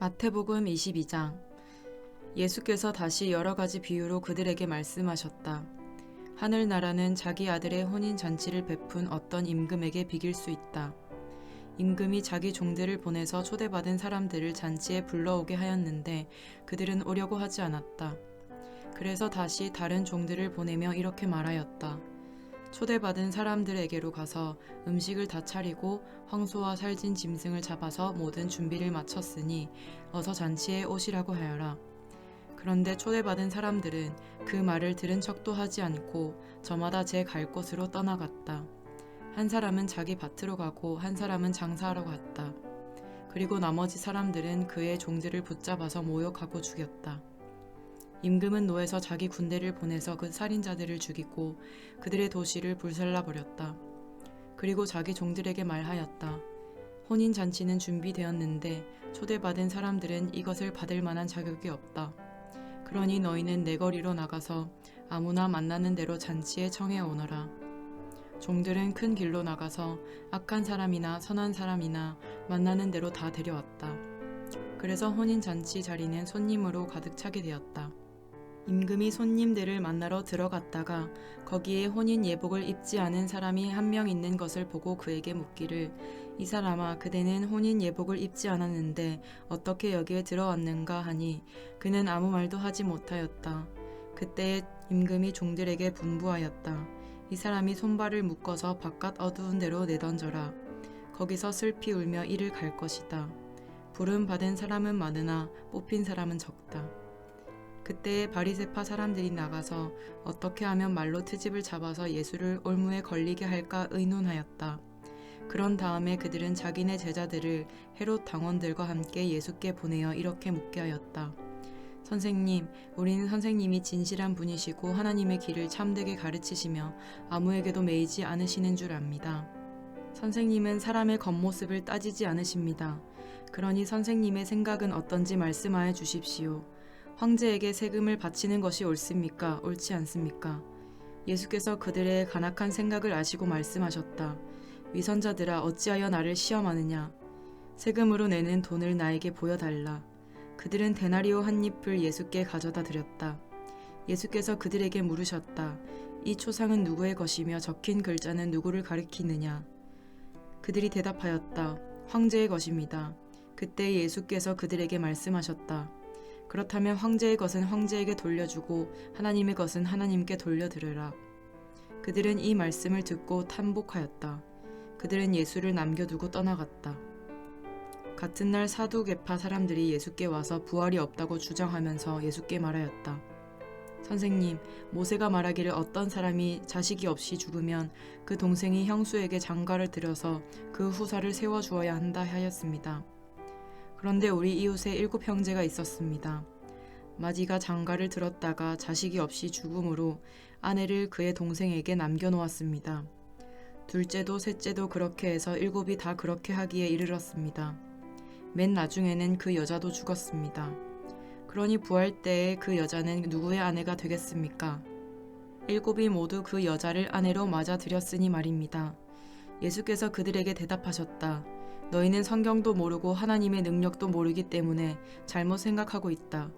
마태복음 22장. 예수께서 다시 여러 가지 비유로 그들에게 말씀하셨다. 하늘나라는 자기 아들의 혼인 잔치를 베푼 어떤 임금에게 비길 수 있다. 임금이 자기 종들을 보내서 초대받은 사람들을 잔치에 불러오게 하였는데 그들은 오려고 하지 않았다. 그래서 다시 다른 종들을 보내며 이렇게 말하였다. 초대받은 사람들에게로 가서 음식을 다 차리고 황소와 살진 짐승을 잡아서 모든 준비를 마쳤으니 어서 잔치에 오시라고 하여라. 그런데 초대받은 사람들은 그 말을 들은 척도 하지 않고 저마다 제 갈 곳으로 떠나갔다. 한 사람은 자기 밭으로 가고 한 사람은 장사하러 갔다. 그리고 나머지 사람들은 그의 종들을 붙잡아서 모욕하고 죽였다. 임금은 노에서 자기 군대를 보내서 그 살인자들을 죽이고 그들의 도시를 불살라버렸다. 그리고 자기 종들에게 말하였다. 혼인잔치는 준비되었는데 초대받은 사람들은 이것을 받을 만한 자격이 없다. 그러니 너희는 내거리로 나가서 아무나 만나는 대로 잔치에 청해 오너라. 종들은 큰 길로 나가서 악한 사람이나 선한 사람이나 만나는 대로 다 데려왔다. 그래서 혼인잔치 자리는 손님으로 가득 차게 되었다. 임금이 손님들을 만나러 들어갔다가 거기에 혼인 예복을 입지 않은 사람이 한 명 있는 것을 보고 그에게 묻기를 이 사람아 그대는 혼인 예복을 입지 않았는데 어떻게 여기에 들어왔는가 하니 그는 아무 말도 하지 못하였다. 그때 임금이 종들에게 분부하였다. 이 사람이 손발을 묶어서 바깥 어두운 데로 내던져라. 거기서 슬피 울며 이를 갈 것이다. 부름 받은 사람은 많으나 뽑힌 사람은 적다. 그때에 바리새파 사람들이 나가서 어떻게 하면 말로 트집을 잡아서 예수를 올무에 걸리게 할까 의논하였다. 그런 다음에 그들은 자기네 제자들을 헤롯 당원들과 함께 예수께 보내어 이렇게 묻게 하였다. 선생님, 우리는 선생님이 진실한 분이시고 하나님의 길을 참되게 가르치시며 아무에게도 매이지 않으시는 줄 압니다. 선생님은 사람의 겉모습을 따지지 않으십니다. 그러니 선생님의 생각은 어떤지 말씀하여 주십시오. 황제에게 세금을 바치는 것이 옳습니까? 옳지 않습니까? 예수께서 그들의 간악한 생각을 아시고 말씀하셨다. 위선자들아 어찌하여 나를 시험하느냐? 세금으로 내는 돈을 나에게 보여달라. 그들은 데나리오 한 잎을 예수께 가져다 드렸다. 예수께서 그들에게 물으셨다. 이 초상은 누구의 것이며 적힌 글자는 누구를 가리키느냐? 그들이 대답하였다. 황제의 것입니다. 그때 예수께서 그들에게 말씀하셨다. 그렇다면 황제의 것은 황제에게 돌려주고 하나님의 것은 하나님께 돌려드려라. 그들은 이 말씀을 듣고 탄복하였다. 그들은 예수를 남겨두고 떠나갔다. 같은 날 사두개파 사람들이 예수께 와서 부활이 없다고 주장하면서 예수께 말하였다. 선생님, 모세가 말하기를 어떤 사람이 자식이 없이 죽으면 그 동생이 형수에게 장가를 들여서 그 후사를 세워주어야 한다 하였습니다. 그런데 우리 이웃에 7 형제가 있었습니다. 마지가 장가를 들었다가 자식이 없이 죽음으로 아내를 그의 동생에게 남겨놓았습니다. 둘째도 셋째도 그렇게 해서 7이 다 그렇게 하기에 이르렀습니다. 맨 나중에는 그 여자도 죽었습니다. 그러니 부활 때에 그 여자는 누구의 아내가 되겠습니까? 7이 모두 그 여자를 아내로 맞아들였으니 말입니다. 예수께서 그들에게 대답하셨다. 너희는 성경도 모르고 하나님의 능력도 모르기 때문에 잘못 생각하고 있다.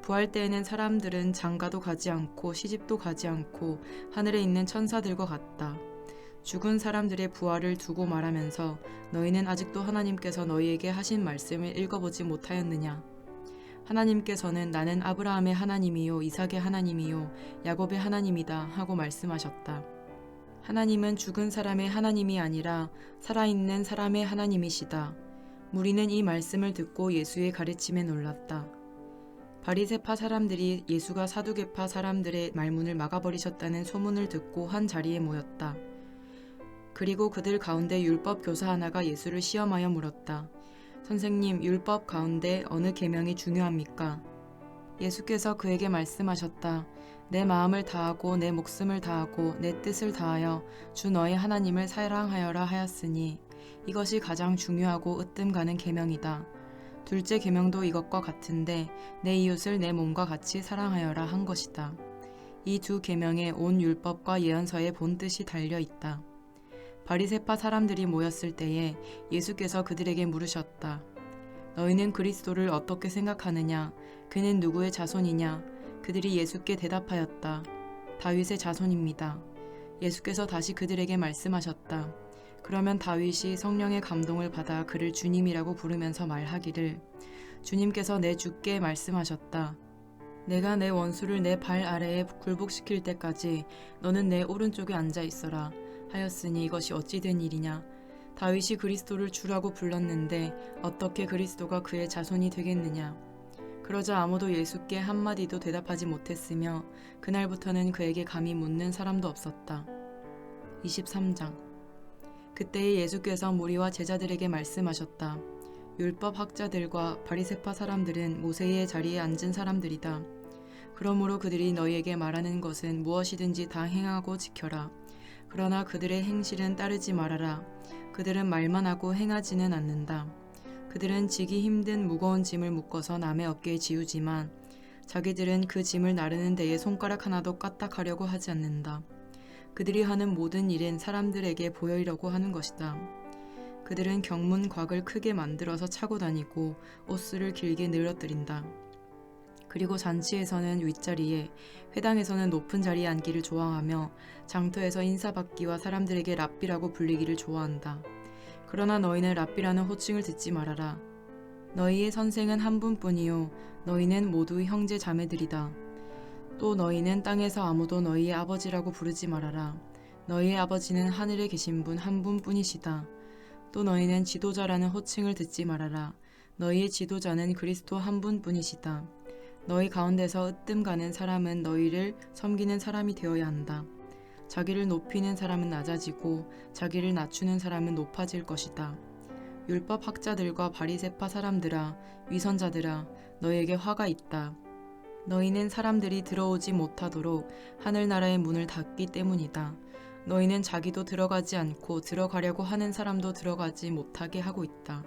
부활 때에는 사람들은 장가도 가지 않고 시집도 가지 않고 하늘에 있는 천사들과 같다. 죽은 사람들의 부활을 두고 말하면서 너희는 아직도 하나님께서 너희에게 하신 말씀을 읽어보지 못하였느냐? 하나님께서는 나는 아브라함의 하나님이요 이삭의 하나님이요 야곱의 하나님이다 하고 말씀하셨다. 하나님은 죽은 사람의 하나님이 아니라 살아있는 사람의 하나님이시다. 무리는 이 말씀을 듣고 예수의 가르침에 놀랐다. 바리새파 사람들이 예수가 사두개파 사람들의 말문을 막아버리셨다는 소문을 듣고 한 자리에 모였다. 그리고 그들 가운데 율법 교사 하나가 예수를 시험하여 물었다. 선생님, 율법 가운데 어느 계명이 중요합니까? 예수께서 그에게 말씀하셨다. 내 마음을 다하고 내 목숨을 다하고 내 뜻을 다하여 주 너의 하나님을 사랑하여라 하였으니 이것이 가장 중요하고 으뜸 가는 계명이다. 둘째 계명도 이것과 같은데 내 이웃을 내 몸과 같이 사랑하여라 한 것이다. 이 2 계명에 온 율법과 예언서의 본 뜻이 달려 있다. 바리새파 사람들이 모였을 때에 예수께서 그들에게 물으셨다. 너희는 그리스도를 어떻게 생각하느냐? 그는 누구의 자손이냐? 그들이 예수께 대답하였다. 다윗의 자손입니다. 예수께서 다시 그들에게 말씀하셨다. 그러면 다윗이 성령의 감동을 받아 그를 주님이라고 부르면서 말하기를, 주님께서 내 주께 말씀하셨다. 내가 내 원수를 내 발 아래에 굴복시킬 때까지 너는 내 오른쪽에 앉아 있어라 하였으니 이것이 어찌 된 일이냐? 다윗이 그리스도를 주라고 불렀는데 어떻게 그리스도가 그의 자손이 되겠느냐? 그러자 아무도 예수께 한마디도 대답하지 못했으며 그날부터는 그에게 감히 묻는 사람도 없었다. 23장. 그때에 예수께서 무리와 제자들에게 말씀하셨다. 율법 학자들과 바리새파 사람들은 모세의 자리에 앉은 사람들이다. 그러므로 그들이 너희에게 말하는 것은 무엇이든지 다 행하고 지켜라. 그러나 그들의 행실은 따르지 말아라. 그들은 말만 하고 행하지는 않는다. 그들은 지기 힘든 무거운 짐을 묶어서 남의 어깨에 지우지만 자기들은 그 짐을 나르는 데에 손가락 하나도 까딱하려고 하지 않는다. 그들이 하는 모든 일은 사람들에게 보이려고 하는 것이다. 그들은 경문곽을 크게 만들어서 차고 다니고 옷수를 길게 늘어뜨린다. 그리고 잔치에서는 윗자리에, 회당에서는 높은 자리에 앉기를 좋아하며 장터에서 인사받기와 사람들에게 랍비라고 불리기를 좋아한다. 그러나 너희는 랍비라는 호칭을 듣지 말아라. 너희의 선생은 한 분뿐이요 너희는 모두 형제 자매들이다. 또 너희는 땅에서 아무도 너희의 아버지라고 부르지 말아라. 너희의 아버지는 하늘에 계신 분 한 분뿐이시다. 또 너희는 지도자라는 호칭을 듣지 말아라. 너희의 지도자는 그리스도 한 분뿐이시다. 너희 가운데서 으뜸 가는 사람은 너희를 섬기는 사람이 되어야 한다. 자기를 높이는 사람은 낮아지고 자기를 낮추는 사람은 높아질 것이다. 율법 학자들과 바리새파 사람들아, 위선자들아, 너희에게 화가 있다. 너희는 사람들이 들어오지 못하도록 하늘나라의 문을 닫기 때문이다. 너희는 자기도 들어가지 않고 들어가려고 하는 사람도 들어가지 못하게 하고 있다.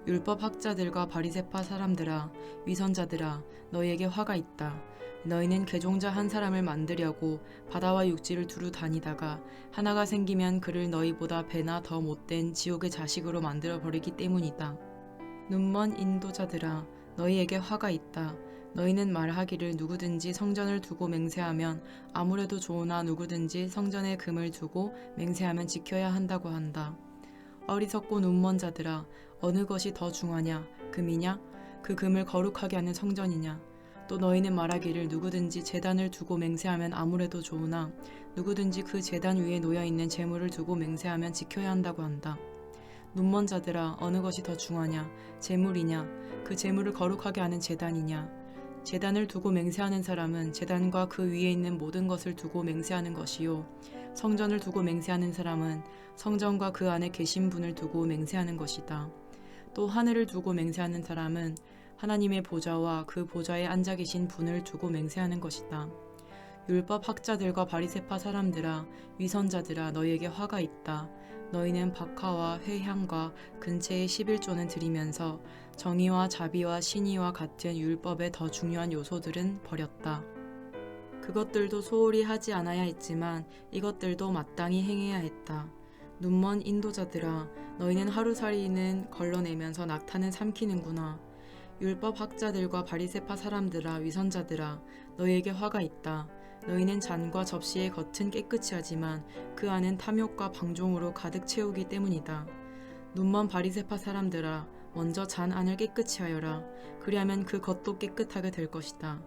율법 학자들과 바리새파 사람들아, 위선자들아, 너희에게 화가 있다. 너희는 개종자 한 사람을 만들려고 바다와 육지를 두루 다니다가 하나가 생기면 그를 너희보다 배나 더 못된 지옥의 자식으로 만들어 버리기 때문이다. 눈먼 인도자들아, 너희에게 화가 있다. 너희는 말하기를 누구든지 성전을 두고 맹세하면 아무래도 좋으나 누구든지 성전에 금을 두고 맹세하면 지켜야 한다고 한다. 어리석고 눈먼 자들아, 어느 것이 더 중하냐? 금이냐? 그 금을 거룩하게 하는 성전이냐? 또 너희는 말하기를 누구든지 제단을 두고 맹세하면 아무래도 좋으나 누구든지 그 제단 위에 놓여있는 제물을 두고 맹세하면 지켜야 한다고 한다. 눈먼 자들아, 어느 것이 더 중하냐? 제물이냐? 그 제물을 거룩하게 하는 제단이냐? 제단을 두고 맹세하는 사람은 제단과 그 위에 있는 모든 것을 두고 맹세하는 것이요. 성전을 두고 맹세하는 사람은 성전과 그 안에 계신 분을 두고 맹세하는 것이다. 또 하늘을 두고 맹세하는 사람은 하나님의 보좌와 그 보좌에 앉아 계신 분을 두고 맹세하는 것이다. 율법 학자들과 바리새파 사람들아, 위선자들아, 너희에게 화가 있다. 너희는 박하와 회향과 근체의 11조는 드리면서 정의와 자비와 신의와 같은 율법의 더 중요한 요소들은 버렸다. 그것들도 소홀히 하지 않아야 했지만 이것들도 마땅히 행해야 했다. 눈먼 인도자들아, 너희는 하루살이는 걸러내면서 낙타는 삼키는구나. 율법 학자들과 바리새파 사람들아, 위선자들아, 너희에게 화가 있다. 너희는 잔과 접시의 겉은 깨끗이 하지만 그 안은 탐욕과 방종으로 가득 채우기 때문이다. 눈먼 바리새파 사람들아, 먼저 잔 안을 깨끗이 하여라. 그리하면 그 겉도 깨끗하게 될 것이다.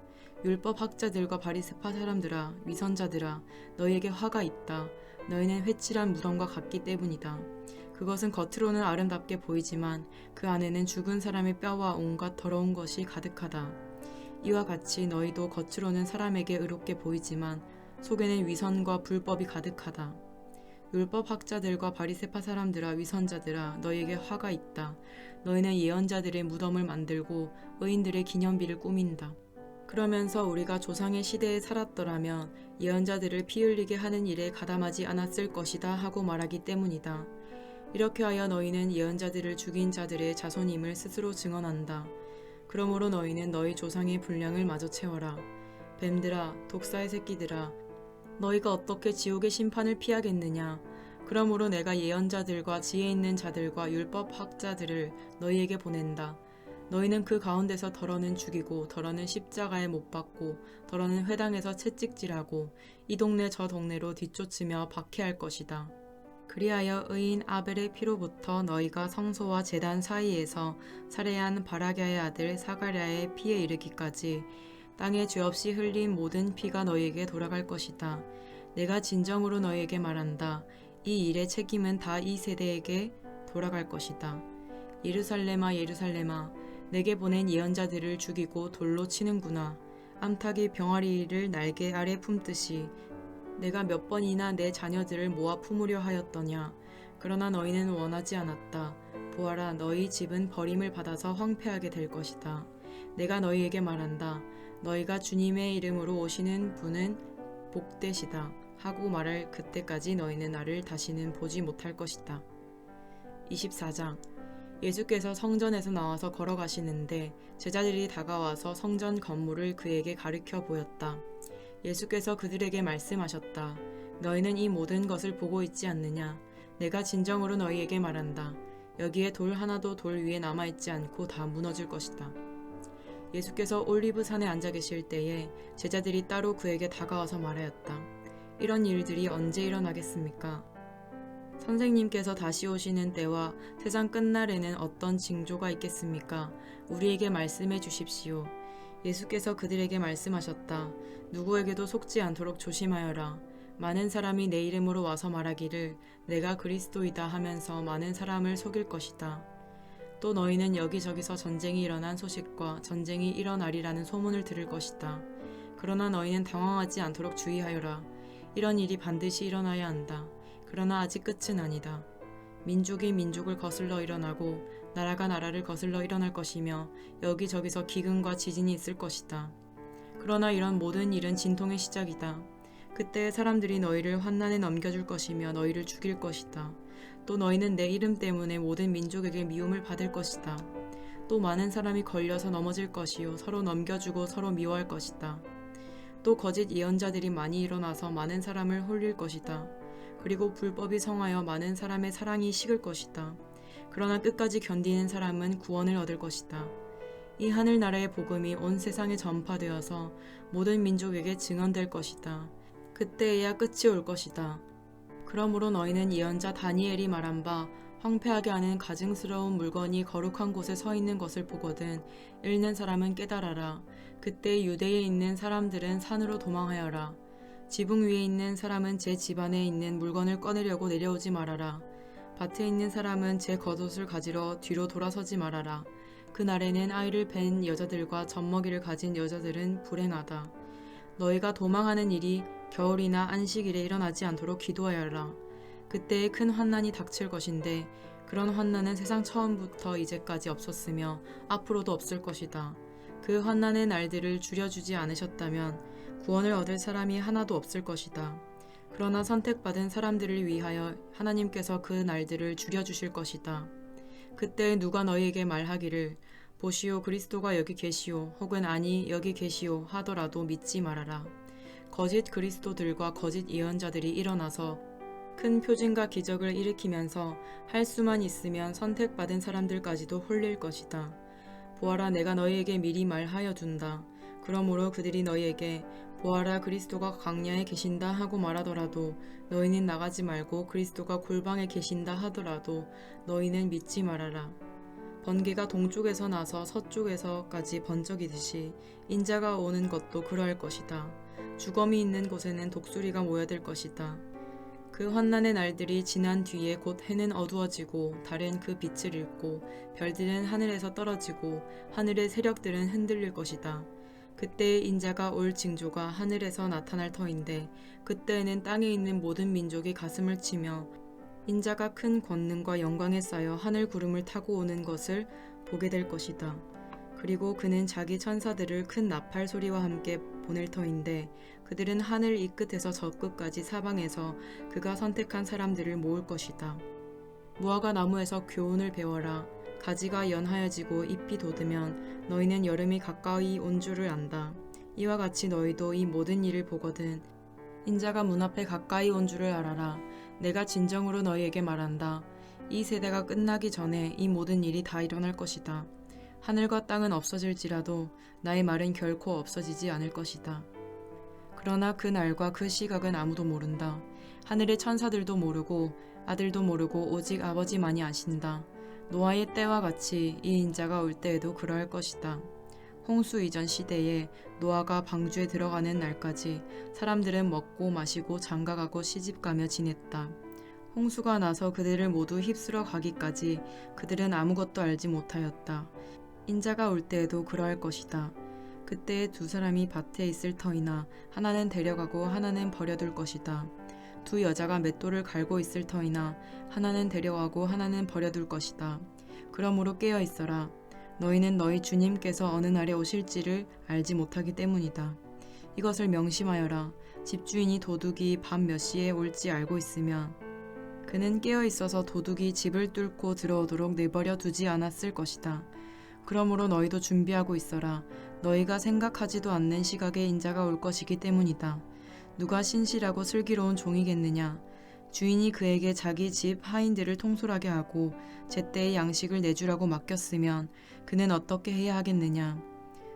율법 학자들과 바리새파 사람들아, 위선자들아, 너희에게 화가 있다. 너희는 회칠한 무덤과 같기 때문이다. 그것은 겉으로는 아름답게 보이지만 그 안에는 죽은 사람의 뼈와 온갖 더러운 것이 가득하다. 이와 같이 너희도 겉으로는 사람에게 의롭게 보이지만 속에는 위선과 불법이 가득하다. 율법 학자들과 바리새파 사람들아, 위선자들아, 너희에게 화가 있다. 너희는 예언자들의 무덤을 만들고 의인들의 기념비를 꾸민다. 그러면서 우리가 조상의 시대에 살았더라면 예언자들을 피 흘리게 하는 일에 가담하지 않았을 것이다 하고 말하기 때문이다. 이렇게 하여 너희는 예언자들을 죽인 자들의 자손임을 스스로 증언한다. 그러므로 너희는 너희 조상의 분량을 마저 채워라. 뱀들아, 독사의 새끼들아, 너희가 어떻게 지옥의 심판을 피하겠느냐? 그러므로 내가 예언자들과 지혜 있는 자들과 율법 학자들을 너희에게 보낸다. 너희는 그 가운데서 더러는 죽이고 더러는 십자가에 못 박고 더러는 회당에서 채찍질하고 이 동네 저 동네로 뒤쫓으며 박해할 것이다. 그리하여 의인 아벨의 피로부터 너희가 성소와 제단 사이에서 살해한 바라갸의 아들 사가랴의 피에 이르기까지 땅에 죄 없이 흘린 모든 피가 너희에게 돌아갈 것이다. 내가 진정으로 너희에게 말한다. 이 일의 책임은 다 이 세대에게 돌아갈 것이다. 예루살렘아 예루살렘아 내게 보낸 예언자들을 죽이고 돌로 치는구나. 암탉이 병아리를 날개 아래 품듯이 내가 몇 번이나 내 자녀들을 모아 품으려 하였더냐. 그러나 너희는 원하지 않았다. 보아라 너희 집은 버림을 받아서 황폐하게 될 것이다. 내가 너희에게 말한다. 너희가 주님의 이름으로 오시는 분은 복되시다 하고 말할 그때까지 너희는 나를 다시는 보지 못할 것이다. 24장 예수께서 성전에서 나와서 걸어가시는데 제자들이 다가와서 성전 건물을 그에게 가리켜 보였다. 예수께서 그들에게 말씀하셨다. 너희는 이 모든 것을 보고 있지 않느냐? 내가 진정으로 너희에게 말한다. 여기에 돌 하나도 돌 위에 남아있지 않고 다 무너질 것이다. 예수께서 올리브 산에 앉아 계실 때에 제자들이 따로 그에게 다가와서 말하였다. 이런 일들이 언제 일어나겠습니까? 선생님께서 다시 오시는 때와 세상 끝날에는 어떤 징조가 있겠습니까? 우리에게 말씀해 주십시오. 예수께서 그들에게 말씀하셨다. 누구에게도 속지 않도록 조심하여라. 많은 사람이 내 이름으로 와서 말하기를 내가 그리스도이다 하면서 많은 사람을 속일 것이다. 또 너희는 여기저기서 전쟁이 일어난 소식과 전쟁이 일어나리라는 소문을 들을 것이다. 그러나 너희는 당황하지 않도록 주의하여라. 이런 일이 반드시 일어나야 한다. 그러나 아직 끝은 아니다. 민족이 민족을 거슬러 일어나고 나라가 나라를 거슬러 일어날 것이며 여기저기서 기근과 지진이 있을 것이다. 그러나 이런 모든 일은 진통의 시작이다. 그때 사람들이 너희를 환난에 넘겨줄 것이며 너희를 죽일 것이다. 또 너희는 내 이름 때문에 모든 민족에게 미움을 받을 것이다. 또 많은 사람이 걸려서 넘어질 것이요 서로 넘겨주고 서로 미워할 것이다. 또 거짓 예언자들이 많이 일어나서 많은 사람을 홀릴 것이다. 그리고 불법이 성하여 많은 사람의 사랑이 식을 것이다. 그러나 끝까지 견디는 사람은 구원을 얻을 것이다. 이 하늘나라의 복음이 온 세상에 전파되어서 모든 민족에게 증언될 것이다. 그때에야 끝이 올 것이다. 그러므로 너희는 예언자 다니엘이 말한 바 황폐하게 하는 가증스러운 물건이 거룩한 곳에 서 있는 것을 보거든 읽는 사람은 깨달아라. 그때 유대에 있는 사람들은 산으로 도망하여라. 지붕 위에 있는 사람은 제 집안에 있는 물건을 꺼내려고 내려오지 말아라. 밭에 있는 사람은 제 겉옷을 가지러 뒤로 돌아서지 말아라. 그날에는 아이를 뵌 여자들과 젖먹이를 가진 여자들은 불행하다. 너희가 도망하는 일이 겨울이나 안식일에 일어나지 않도록 기도하여라. 그때에 큰 환난이 닥칠 것인데 그런 환난은 세상 처음부터 이제까지 없었으며 앞으로도 없을 것이다. 그 환난의 날들을 줄여주지 않으셨다면 구원을 얻을 사람이 하나도 없을 것이다. 그러나 선택받은 사람들을 위하여 하나님께서 그 날들을 줄여주실 것이다. 그때 누가 너희에게 말하기를 보시오 그리스도가 여기 계시오 혹은 아니 여기 계시오 하더라도 믿지 말아라. 거짓 그리스도들과 거짓 예언자들이 일어나서 큰 표징과 기적을 일으키면서 할 수만 있으면 선택받은 사람들까지도 홀릴 것이다. 보아라 내가 너희에게 미리 말하여 둔다. 그러므로 그들이 너희에게 보아라 그리스도가 광야에 계신다 하고 말하더라도 너희는 나가지 말고 그리스도가 골방에 계신다 하더라도 너희는 믿지 말아라. 번개가 동쪽에서 나서 서쪽에서까지 번쩍이듯이 인자가 오는 것도 그러할 것이다. 주검이 있는 곳에는 독수리가 모여들 것이다. 그 환난의 날들이 지난 뒤에 곧 해는 어두워지고 달은 그 빛을 잃고 별들은 하늘에서 떨어지고 하늘의 세력들은 흔들릴 것이다. 그때에 인자가 올 징조가 하늘에서 나타날 터인데 그때에는 땅에 있는 모든 민족이 가슴을 치며 인자가 큰 권능과 영광에 쌓여 하늘 구름을 타고 오는 것을 보게 될 것이다. 그리고 그는 자기 천사들을 큰 나팔 소리와 함께 보낼 터인데 그들은 하늘 이 끝에서 저 끝까지 사방에서 그가 선택한 사람들을 모을 것이다. 무화과 나무에서 교훈을 배워라. 가지가 연하여지고 잎이 돋으면 너희는 여름이 가까이 온 줄을 안다. 이와 같이 너희도 이 모든 일을 보거든 인자가 문 앞에 가까이 온 줄을 알아라. 내가 진정으로 너희에게 말한다. 이 세대가 끝나기 전에 이 모든 일이 다 일어날 것이다. 하늘과 땅은 없어질지라도 나의 말은 결코 없어지지 않을 것이다. 그러나 그 날과 그 시각은 아무도 모른다. 하늘의 천사들도 모르고 아들도 모르고 오직 아버지만이 아신다. 노아의 때와 같이 이 인자가 올 때에도 그러할 것이다. 홍수 이전 시대에 노아가 방주에 들어가는 날까지 사람들은 먹고 마시고 장가가고 시집가며 지냈다. 홍수가 나서 그들을 모두 휩쓸어 가기까지 그들은 아무것도 알지 못하였다. 인자가 올 때에도 그러할 것이다. 그때에 두 사람이 밭에 있을 터이나 하나는 데려가고 하나는 버려둘 것이다. 두 여자가 맷돌을 갈고 있을 터이나 하나는 데려가고 하나는 버려둘 것이다. 그러므로 깨어 있어라. 너희는 너희 주님께서 어느 날에 오실지를 알지 못하기 때문이다. 이것을 명심하여라. 집주인이 도둑이 밤 몇 시에 올지 알고 있으면 그는 깨어 있어서 도둑이 집을 뚫고 들어오도록 내버려 두지 않았을 것이다. 그러므로 너희도 준비하고 있어라. 너희가 생각하지도 않는 시각에 인자가 올 것이기 때문이다. 누가 신실하고 슬기로운 종이겠느냐? 주인이 그에게 자기 집 하인들을 통솔하게 하고 제때의 양식을 내주라고 맡겼으면 그는 어떻게 해야 하겠느냐?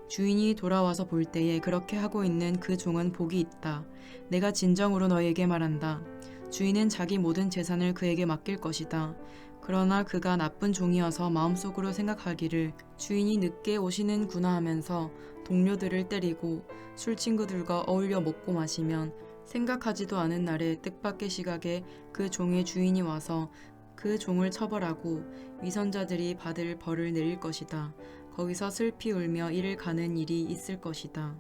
주인이 돌아와서 볼 때에 그렇게 하고 있는 그 종은 복이 있다. 내가 진정으로 너희에게 말한다. 주인은 자기 모든 재산을 그에게 맡길 것이다. 그러나 그가 나쁜 종이어서 마음속으로 생각하기를 주인이 늦게 오시는구나 하면서 동료들을 때리고 술 친구들과 어울려 먹고 마시면 생각하지도 않은 날에 뜻밖의 시각에 그 종의 주인이 와서 그 종을 처벌하고 위선자들이 받을 벌을 내릴 것이다. 거기서 슬피 울며 이를 가는 일이 있을 것이다.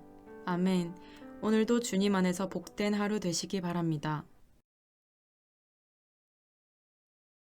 아멘. 오늘도 주님 안에서 복된 하루 되시기 바랍니다.